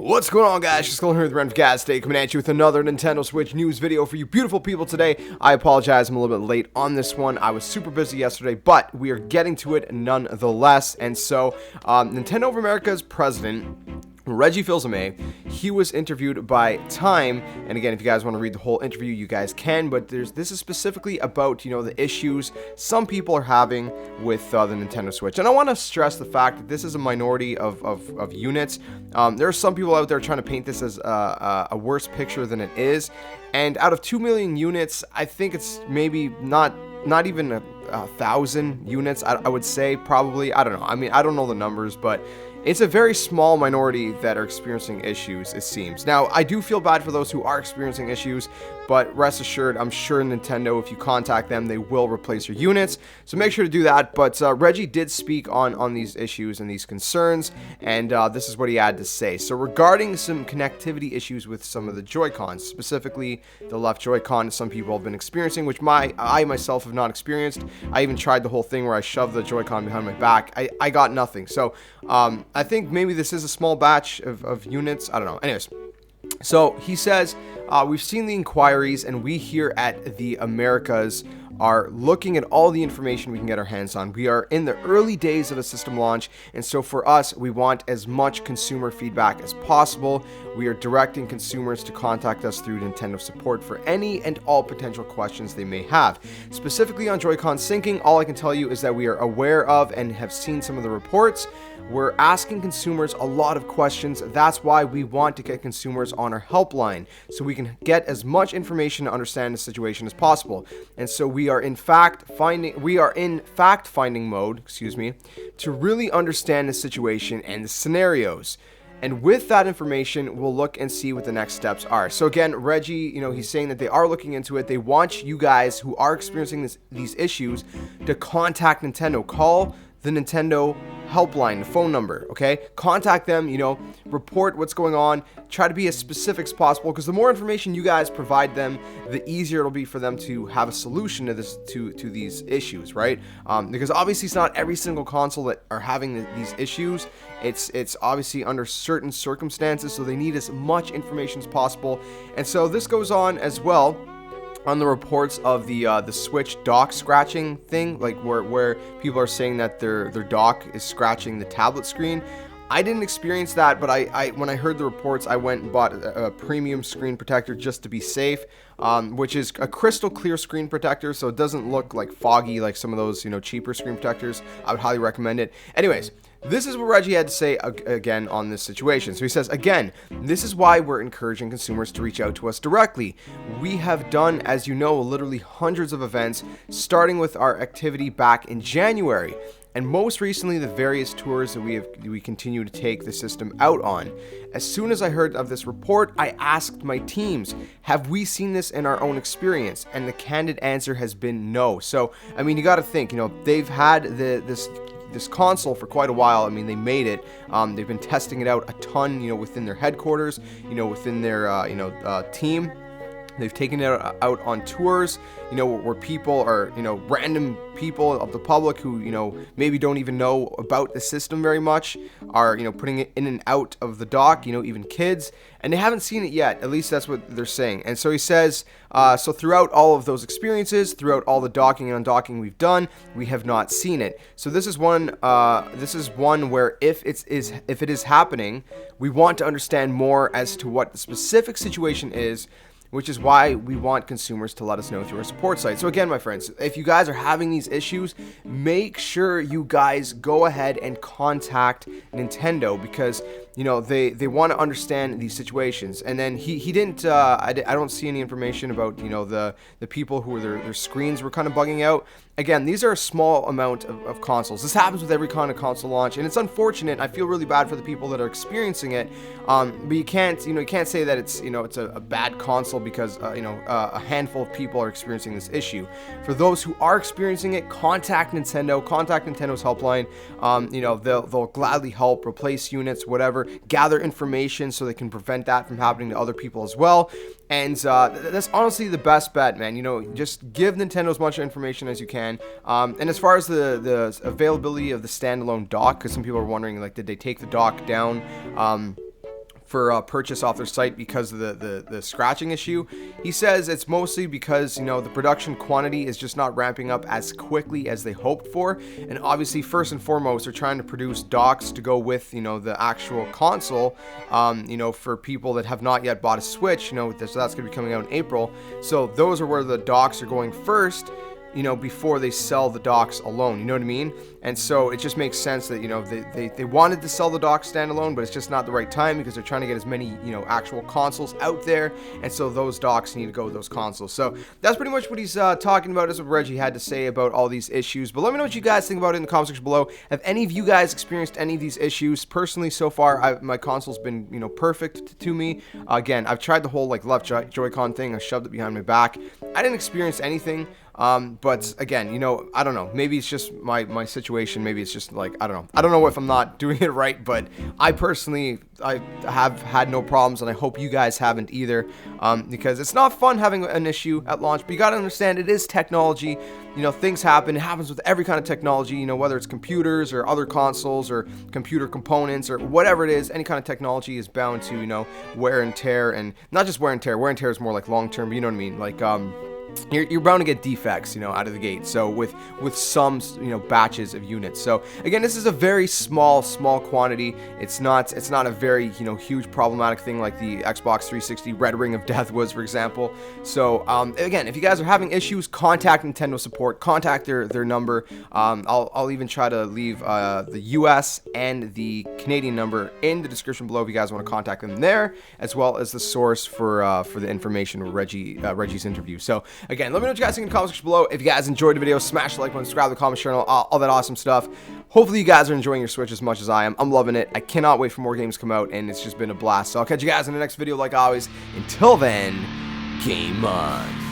What's going on, guys? Just Colin here with Ren Gas Day, coming at you with another Nintendo Switch news video for you beautiful people today. I apologize, I'm a little bit late on this one. I was super busy yesterday, but we are getting to it nonetheless. And so, Nintendo of America's president, Reggie, he was interviewed by Time, and again, if you guys want to read the whole interview, you guys can, but this is specifically about, the issues some people are having with the Nintendo Switch. And I want to stress the fact that this is a minority of units. There are some people out there trying to paint this as a worse picture than it is, and out of 2 million units, I think it's maybe not even 1,000 units, I would say, probably. I don't know. I mean, I don't know the numbers, but it's a very small minority that are experiencing issues, it seems. Now, I do feel bad for those who are experiencing issues, but rest assured, I'm sure Nintendo, if you contact them, they will replace your units. So make sure to do that. But Reggie did speak on these issues and these concerns, and this is what he had to say. So regarding some connectivity issues with some of the Joy-Cons, specifically the left Joy-Con, some people have been experiencing, which I myself have not experienced. I even tried the whole thing where I shoved the Joy-Con behind my back. I got nothing. So I think maybe this is a small batch of units. I don't know. Anyways, so he says, we've seen the inquiries, and we here at the Americas are looking at all the information we can get our hands on. We are in the early days of a system launch, and so for us, we want as much consumer feedback as possible. We are directing consumers to contact us through Nintendo support for any and all potential questions they may have. Specifically on Joy-Con syncing, all I can tell you is that we are aware of and have seen some of the reports. We're asking consumers a lot of questions. That's why we want to get consumers on our helpline, so we can get as much information to understand the situation as possible. And so we are in fact finding mode, to really understand the situation and the scenarios. And with that information, we'll look and see what the next steps are. So again, Reggie, he's saying that they are looking into it. They want you guys who are experiencing these issues to contact Nintendo. Call the Nintendo helpline, the phone number, okay? Contact them, report what's going on. Try to be as specific as possible, because the more information you guys provide them, the easier it'll be for them to have a solution to this, to these issues, right? Because obviously it's not every single console that are having these issues. It's obviously under certain circumstances, so they need as much information as possible. And so this goes on as well on the reports of the Switch dock scratching thing, like where people are saying that their dock is scratching the tablet screen. I didn't experience that, but I when I heard the reports, I went and bought a premium screen protector just to be safe, which is a crystal clear screen protector, so it doesn't look like foggy like some of those cheaper screen protectors. I would highly recommend it. Anyways, this is what Reggie had to say again on this situation. So he says, again, this is why we're encouraging consumers to reach out to us directly. We have done, as you know, literally hundreds of events, starting with our activity back in January, and most recently the various tours that we continue to take the system out on. As soon as I heard of this report, I asked my teams, have we seen this in our own experience? And the candid answer has been no. So, I mean, you got to think, they've had this console for quite a while. I mean, they made it. They've been testing it out a ton, within their headquarters, within their, team. They've taken it out on tours, where people are, random people of the public who, maybe don't even know about the system very much, are, putting it in and out of the dock, even kids, and they haven't seen it yet. At least that's what they're saying. And so he says, so throughout all of those experiences, throughout all the docking and undocking we've done, we have not seen it. So this is one where if it is happening, we want to understand more as to what the specific situation is, which is why we want consumers to let us know through our support site. So again, my friends, if you guys are having these issues, make sure you guys go ahead and contact Nintendo, because they want to understand these situations. And then he didn't I don't see any information about the people who their screens were kind of bugging out. Again, these are a small amount of consoles. This happens with every kind of console launch, and it's unfortunate. I feel really bad for the people that are experiencing it. But you can't say that it's a bad console because a handful of people are experiencing this issue. For those who are experiencing it, contact Nintendo. Contact Nintendo's helpline. They'll gladly help replace units, whatever. Gather information so they can prevent that from happening to other people as well. And that's honestly the best bet, man. Just give Nintendo as much information as you can. And as far as the availability of the standalone dock, because some people are wondering, like, did they take the dock down for purchase off their site because of the scratching issue. He says it's mostly because, you know, the production quantity is just not ramping up as quickly as they hoped for, and obviously first and foremost they're trying to produce docks to go with, you know, the actual console, you know, for people that have not yet bought a Switch, you know, so that's going to be coming out in April. So those are where the docks are going first, you know, before they sell the docks alone, you know what I mean? And so it just makes sense that, you know, they wanted to sell the docks standalone, but it's just not the right time because they're trying to get as many, you know, actual consoles out there, and so those docks need to go with those consoles. So that's pretty much what he's talking about. Is what Reggie had to say about all these issues. But let me know what you guys think about it in the comment section below. Have any of you guys experienced any of these issues? Personally, so far, my console's been, you know, perfect to me. Again, I've tried the whole like left Joy-Con thing. I shoved it behind my back. I didn't experience anything. But again, you know, I don't know, maybe it's just my situation, maybe it's just like, I don't know if I'm not doing it right, but I personally, I have had no problems, and I hope you guys haven't either, because it's not fun having an issue at launch, but you gotta understand it is technology. You know, things happen. It happens with every kind of technology, you know, whether it's computers or other consoles or computer components or whatever it is. Any kind of technology is bound to, you know, wear and tear, and not just wear and tear. Wear and tear is more like long term, but you know what I mean, like you're bound to get defects, you know, out of the gate. So with some, you know, batches of units. So again, this is a very small quantity. It's not a very, you know, huge problematic thing like the Xbox 360 Red Ring of Death was, for example. So again, if you guys are having issues, contact Nintendo support. Contact their number. I'll even try to leave the US and the Canadian number in the description below if you guys want to contact them there, as well as the source for the information with Reggie's interview. So again, let me know what you guys think in the comment section below. If you guys enjoyed the video, smash the like button, subscribe to the comment channel, all that awesome stuff. Hopefully you guys are enjoying your Switch as much as I am. I'm loving it. I cannot wait for more games to come out, and it's just been a blast. So I'll catch you guys in the next video like always. Until then, game on.